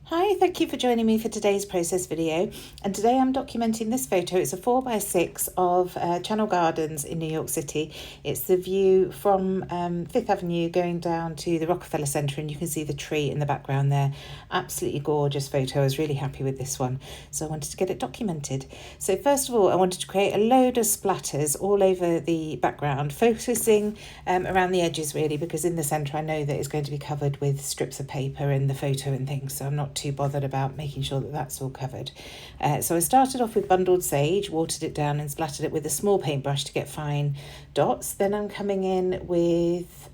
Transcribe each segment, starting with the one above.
Hi, thank you for joining me for today's process video. And today I'm documenting this photo. It's a 4x6 of Channel Gardens in New York City. It's the view from Fifth Avenue going down to the Rockefeller Center, and you can see the tree in the background there. Absolutely gorgeous photo. I was really happy with this one, so I wanted to get it documented. So first of all, I wanted to create a load of splatters all over the background, focusing around the edges really, because in the center I know that it's going to be covered with strips of paper and the photo and things, so I'm not too bothered about making sure that that's all covered. So I started off with bundled sage, watered it down and splattered it with a small paintbrush to get fine dots. Then I'm coming in with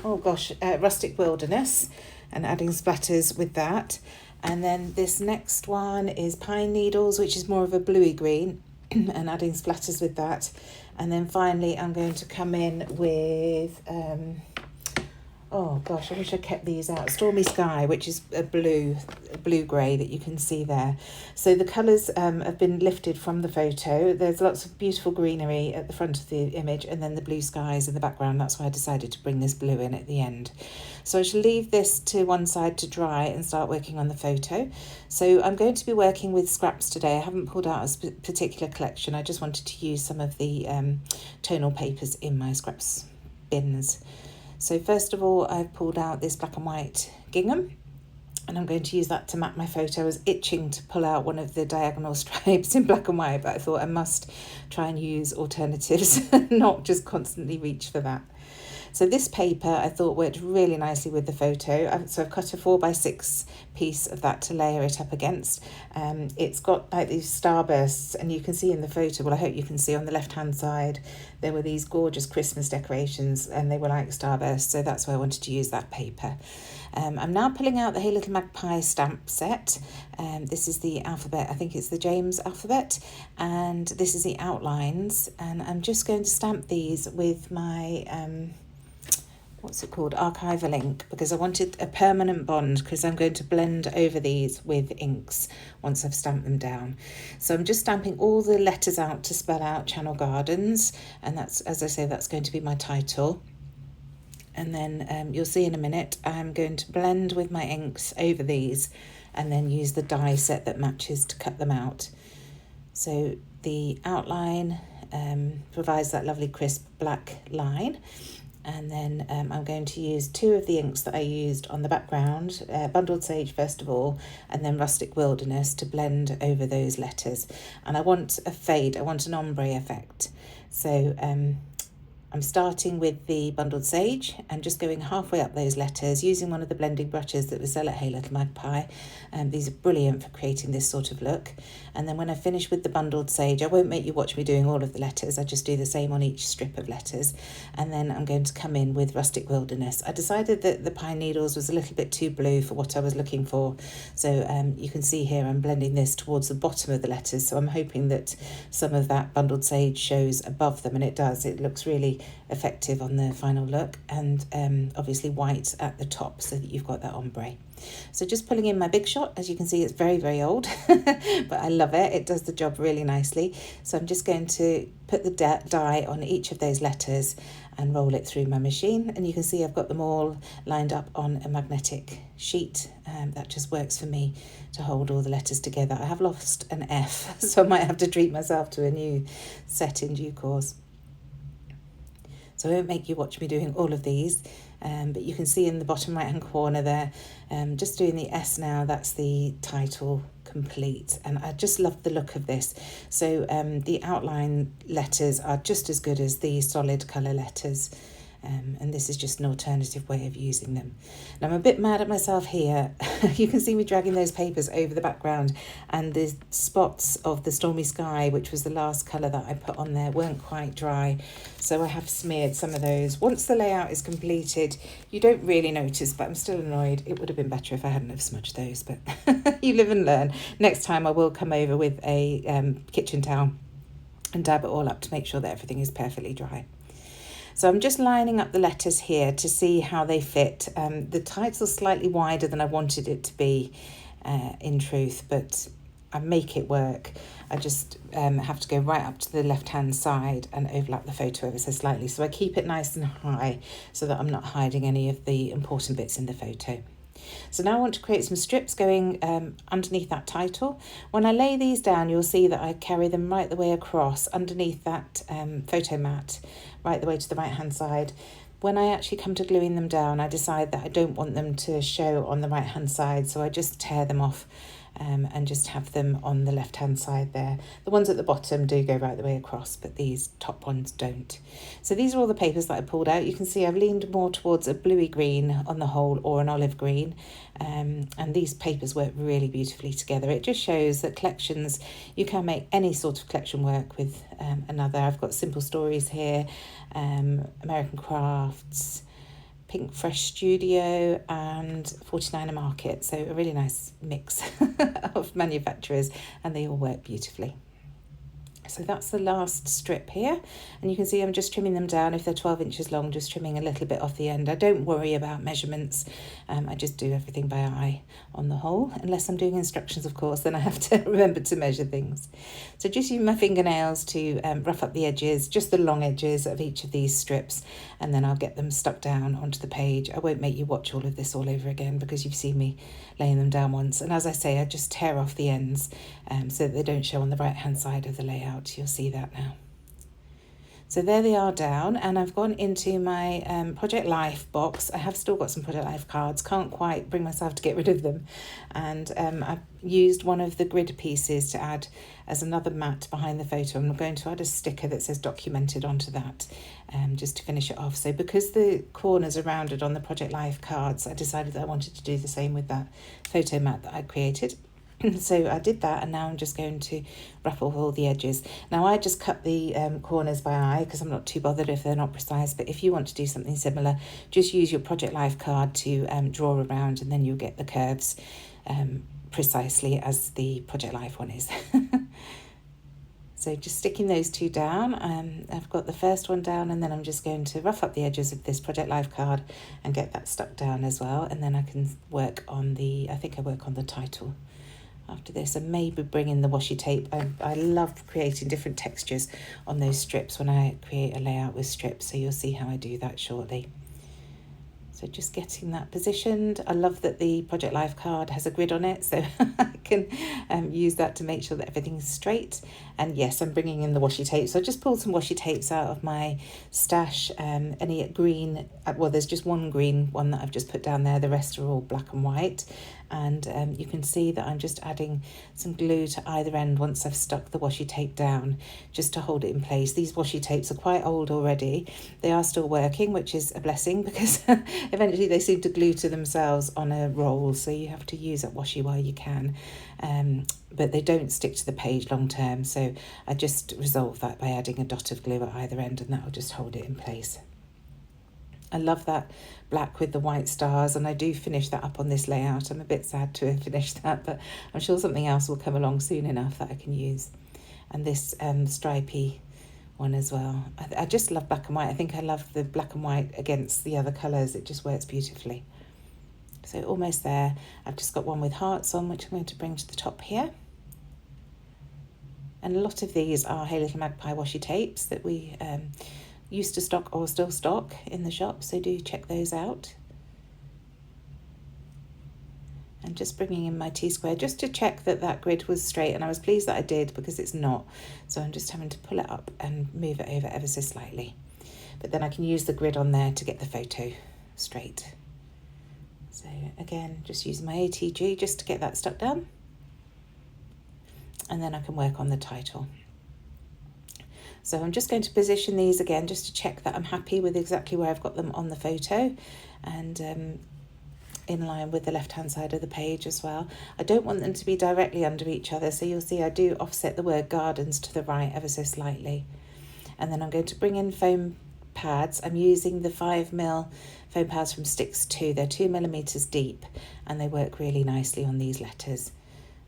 rustic wilderness and adding splatters with that. And then this next one is pine needles, which is more of a bluey green, and adding splatters with that. And then finally I'm going to come in with I wish I kept these out. Stormy Sky, which is a blue grey that you can see there. So the colours have been lifted from the photo. There's lots of beautiful greenery at the front of the image, and then the blue skies in the background. That's why I decided to bring this blue in at the end. So I shall leave this to one side to dry and start working on the photo. So I'm going to be working with scraps today. I haven't pulled out a particular collection. I just wanted to use some of the tonal papers in my scraps bins. So first of all, I've pulled out this black and white gingham, and I'm going to use that to map my photo. I was itching to pull out one of the diagonal stripes in black and white, but I thought I must try and use alternatives and not just constantly reach for that. So this paper I thought worked really nicely with the photo. So I've cut a 4x6 piece of that to layer it up against. It's got like these starbursts, and you can see in the photo, well, I hope you can see on the left-hand side, there were these gorgeous Christmas decorations and they were like starbursts. So that's why I wanted to use that paper. I'm now pulling out the Hey Little Magpie stamp set. This is the alphabet, I think it's the James alphabet, and this is the outlines. And I'm just going to stamp these with my archival ink, because I wanted a permanent bond, because I'm going to blend over these with inks once I've stamped them down. So I'm just stamping all the letters out to spell out Channel Gardens, and that's, as I say, that's going to be my title. And then you'll see in a minute I'm going to blend with my inks over these and then use the die set that matches to cut them out. So the outline provides that lovely crisp black line. And then I'm going to use two of the inks that I used on the background, Bundled Sage first of all, and then Rustic Wilderness to blend over those letters. And I want a fade, I want an ombre effect. So I'm starting with the Bundled Sage and just going halfway up those letters using one of the blending brushes that we sell at Hey Little Magpie. These are brilliant for creating this sort of look. And then when I finish with the Bundled Sage, I won't make you watch me doing all of the letters. I just do the same on each strip of letters. And then I'm going to come in with Rustic Wilderness. I decided that the pine needles was a little bit too blue for what I was looking for. So you can see here I'm blending this towards the bottom of the letters. So I'm hoping that some of that Bundled Sage shows above them, and it does. It looks really effective on the final look, and obviously white at the top so that you've got that ombre. So just pulling in my Big Shot. As you can see, it's very, very old, but I love it. It does the job really nicely. So I'm just going to put the die on each of those letters and roll it through my machine. And you can see I've got them all lined up on a magnetic sheet. That just works for me to hold all the letters together. I have lost an F, so I might have to treat myself to a new set in due course. So I won't make you watch me doing all of these, but you can see in the bottom right hand corner there, just doing the S now, that's the title complete. And I just love the look of this. So the outline letters are just as good as the solid colour letters. And this is just an alternative way of using them. Now I'm a bit mad at myself here. You can see me dragging those papers over the background, and the spots of the Stormy Sky, which was the last colour that I put on there, weren't quite dry. So I have smeared some of those. Once the layout is completed, you don't really notice, but I'm still annoyed. It would have been better if I hadn't have smudged those, but you live and learn. Next time I will come over with a kitchen towel and dab it all up to make sure that everything is perfectly dry. So I'm just lining up the letters here to see how they fit. The title's slightly wider than I wanted it to be, in truth, but I make it work. I just have to go right up to the left-hand side and overlap the photo ever so slightly. So I keep it nice and high so that I'm not hiding any of the important bits in the photo. So now I want to create some strips going underneath that title. When I lay these down, you'll see that I carry them right the way across underneath that photo mat, right the way to the right hand side. When I actually come to gluing them down, I decide that I don't want them to show on the right hand side, so I just tear them off and just have them on the left hand side there. The ones at the bottom do go right the way across, but these top ones don't. So these are all the papers that I pulled out. You can see I've leaned more towards a bluey green on the whole, or an olive green, and these papers work really beautifully together. It just shows that collections, you can make any sort of collection work with another. I've got Simple Stories here, American Crafts, Pink Fresh Studio, and 49er Market. So a really nice mix of manufacturers, and they all work beautifully. So that's the last strip here, and you can see I'm just trimming them down. If they're 12 inches long, just trimming a little bit off the end. I don't worry about measurements. I just do everything by eye on the whole, unless I'm doing instructions, of course, then I have to remember to measure things. So just use my fingernails to rough up the edges, just the long edges of each of these strips, and then I'll get them stuck down onto the page. I won't make you watch all of this all over again because you've seen me laying them down once. And as I say, I just tear off the ends so that they don't show on the right hand side of the layout. You'll see that now. So there they are down, and I've gone into my Project Life box. I have still got some Project Life cards, can't quite bring myself to get rid of them, and I've used one of the grid pieces to add as another mat behind the photo. I'm going to add a sticker that says documented onto that just to finish it off. So because the corners are rounded on the Project Life cards, I decided that I wanted to do the same with that photo mat that I created. So I did that, and now I'm just going to ruffle all the edges. Now I just cut the corners by eye because I'm not too bothered if they're not precise, but if you want to do something similar, just use your Project Life card to draw around, and then you'll get the curves precisely as the Project Life one is. So just sticking those two down, I've got the first one down, and then I'm just going to rough up the edges of this Project Life card and get that stuck down as well, and then I can work on the, I think I work on the title after this, and maybe bring in the washi tape. I love creating different textures on those strips when I create a layout with strips, so you'll see how I do that shortly. So just getting that positioned. I love that the Project Life card has a grid on it, so I can use that to make sure that everything's straight. And yes, I'm bringing in the washi tape. So I just pulled some washi tapes out of my stash. Any green, well, there's just one green one that I've just put down there. The rest are all black and white. And you can see that I'm just adding some glue to either end once I've stuck the washi tape down, just to hold it in place. These washi tapes are quite old already. They are still working, which is a blessing, because eventually they seem to glue to themselves on a roll, so you have to use that washi while you can. But they don't stick to the page long term, so I just resolve that by adding a dot of glue at either end, and that will just hold it in place. I love that black with the white stars, and I do finish that up on this layout. I'm a bit sad to have finished that, but I'm sure something else will come along soon enough that I can use. And this stripy one as well. I just love black and white. I think I love the black and white against the other colours. It just works beautifully. So almost there. I've just got one with hearts on, which I'm going to bring to the top here. And a lot of these are Hey Little Magpie washi tapes that we used to stock or still stock in the shop, so do check those out. And just bringing in my T-square just to check that that grid was straight, and I was pleased that I did because it's not, so I'm just having to pull it up and move it over ever so slightly, but then I can use the grid on there to get the photo straight. So again, just using my ATG just to get that stuck down, and then I can work on the title. So I'm just going to position these again just to check that I'm happy with exactly where I've got them on the photo, and in line with the left hand side of the page as well. I don't want them to be directly under each other, so you'll see I do offset the word gardens to the right ever so slightly. And then I'm going to bring in foam pads. I'm using the 5mm foam pads from Sticks 2. They're 2mm deep, and they work really nicely on these letters.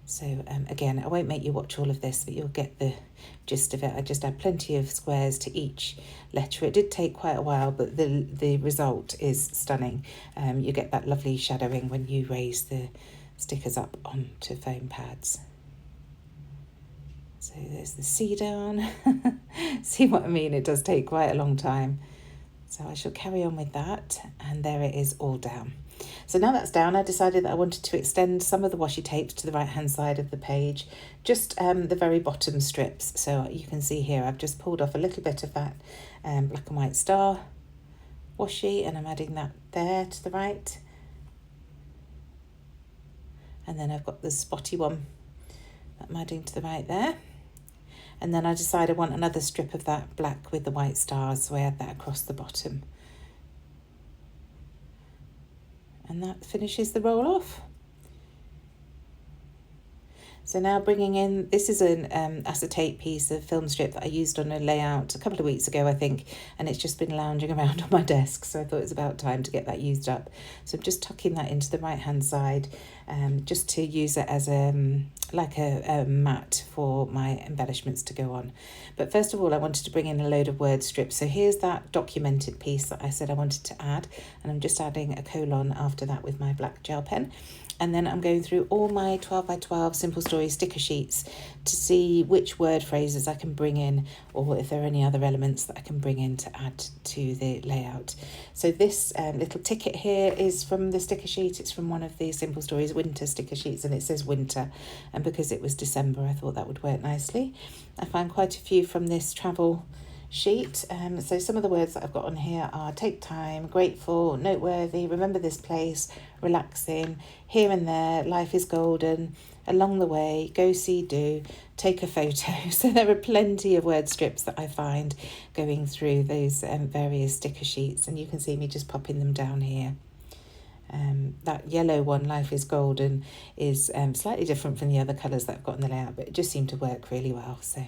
So again, I won't make you watch all of this, but you'll get the gist of it. I just add plenty of squares to each letter. It did take quite a while, but the result is stunning. You get that lovely shadowing when you raise the stickers up onto foam pads. So there's the C down. See what I mean? It does take quite a long time. So I shall carry on with that, and there it is all down. So now that's down, I decided that I wanted to extend some of the washi tape to the right hand side of the page, just the very bottom strips. So you can see here I've just pulled off a little bit of that black and white star washi, and I'm adding that there to the right. And then I've got the spotty one that I'm adding to the right there. And then I decided I want another strip of that black with the white stars, so I add that across the bottom. And that finishes the roll off. So now bringing in, this is an acetate piece of film strip that I used on a layout a couple of weeks ago, I think, and it's just been lounging around on my desk, so I thought it was about time to get that used up. So I'm just tucking that into the right hand side, just to use it as like a mat for my embellishments to go on. But first of all, I wanted to bring in a load of word strips. So here's that documented piece that I said I wanted to add, and I'm just adding a colon after that with my black gel pen. And then I'm going through all my 12 by 12 Simple Story sticker sheets to see which word phrases I can bring in, or if there are any other elements that I can bring in to add to the layout. So this little ticket here is from the sticker sheet. It's from one of the Simple Stories winter sticker sheets, and it says winter. And because it was December, I thought that would work nicely. I found quite a few from this travel sheet. So some of the words that I've got on here are take time, grateful, noteworthy, remember this place, relaxing, here and there, life is golden, along the way, go see, do, take a photo. So there are plenty of word strips that I find going through those various sticker sheets, and you can see me just popping them down here. That yellow one, life is golden, is slightly different from the other colours that I've got in the layout, but it just seemed to work really well, so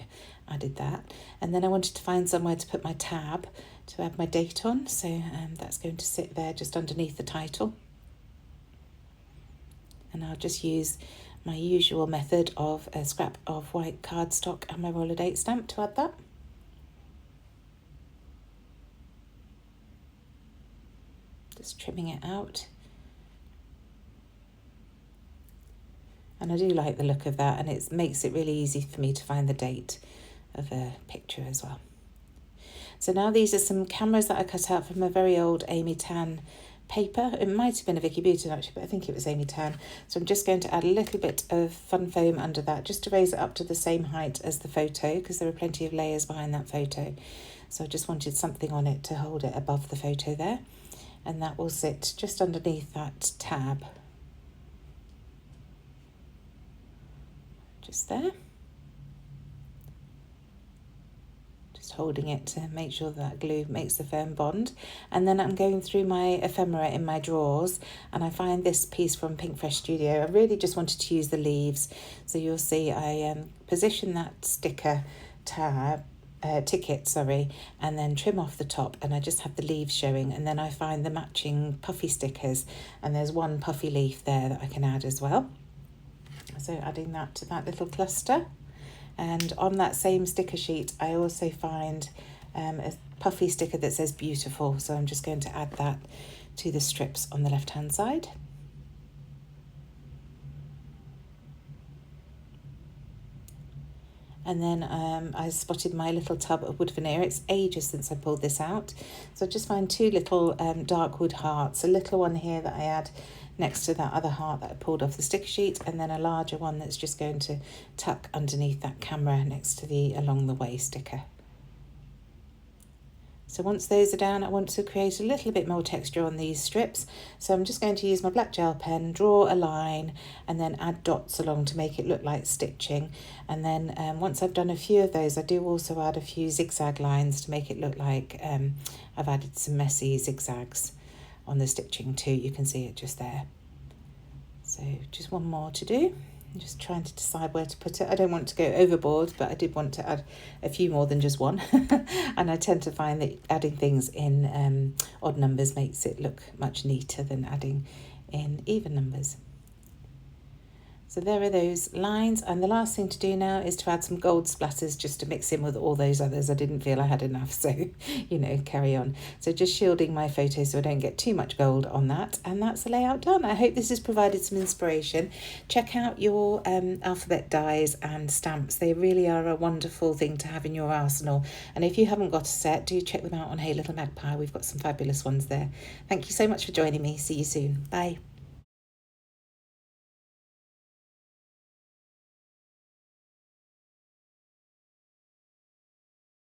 I did that. And then I wanted to find somewhere to put my tab to add my date on, so that's going to sit there just underneath the title. And I'll just use my usual method of a scrap of white cardstock and my roller date stamp to add that. Just trimming it out. And I do like the look of that, and it makes it really easy for me to find the date of a picture as well. So now these are some cameras that I cut out from a very old Amy Tan paper. It might have been a Vicky Bouton actually, but I think it was Amy Tan. So I'm just going to add a little bit of fun foam under that, just to raise it up to the same height as the photo, because there are plenty of layers behind that photo. So I just wanted something on it to hold it above the photo there. And that will sit just underneath that tab. Just there. Just holding it to make sure that glue makes a firm bond. And then I'm going through my ephemera in my drawers, and I find this piece from Pink Fresh Studio. I really just wanted to use the leaves. So you'll see I position that sticker ticket, and then trim off the top, and I just have the leaves showing, and then I find the matching puffy stickers, and there's one puffy leaf there that I can add as well. So adding that to that little cluster. And on that same sticker sheet I also find a puffy sticker that says beautiful, so I'm just going to add that to the strips on the left hand side. And then I spotted my little tub of wood veneer. It's ages since I pulled this out. So I just find two little dark wood hearts, a little one here that I add next to that other heart that I pulled off the sticker sheet, and then a larger one that's just going to tuck underneath that camera next to the along the way sticker. So once those are down, I want to create a little bit more texture on these strips. So I'm just going to use my black gel pen, draw a line, and then add dots along to make it look like stitching. And then once I've done a few of those, I do also add a few zigzag lines to make it look like I've added some messy zigzags on the stitching too. You can see it just there. So just one more to do. I'm just trying to decide where to put it. I don't want to go overboard, but I did want to add a few more than just one. And I tend to find that adding things in odd numbers makes it look much neater than adding in even numbers. So there are those lines, and the last thing to do now is to add some gold splatters just to mix in with all those others. I didn't feel I had enough, so carry on. So just shielding my photo so I don't get too much gold on that, and that's the layout done. I hope this has provided some inspiration. Check out your alphabet dies and stamps. They really are a wonderful thing to have in your arsenal, and if you haven't got a set, do check them out on Hey Little Magpie. We've got some fabulous ones there. Thank you so much for joining me. See you soon. Bye.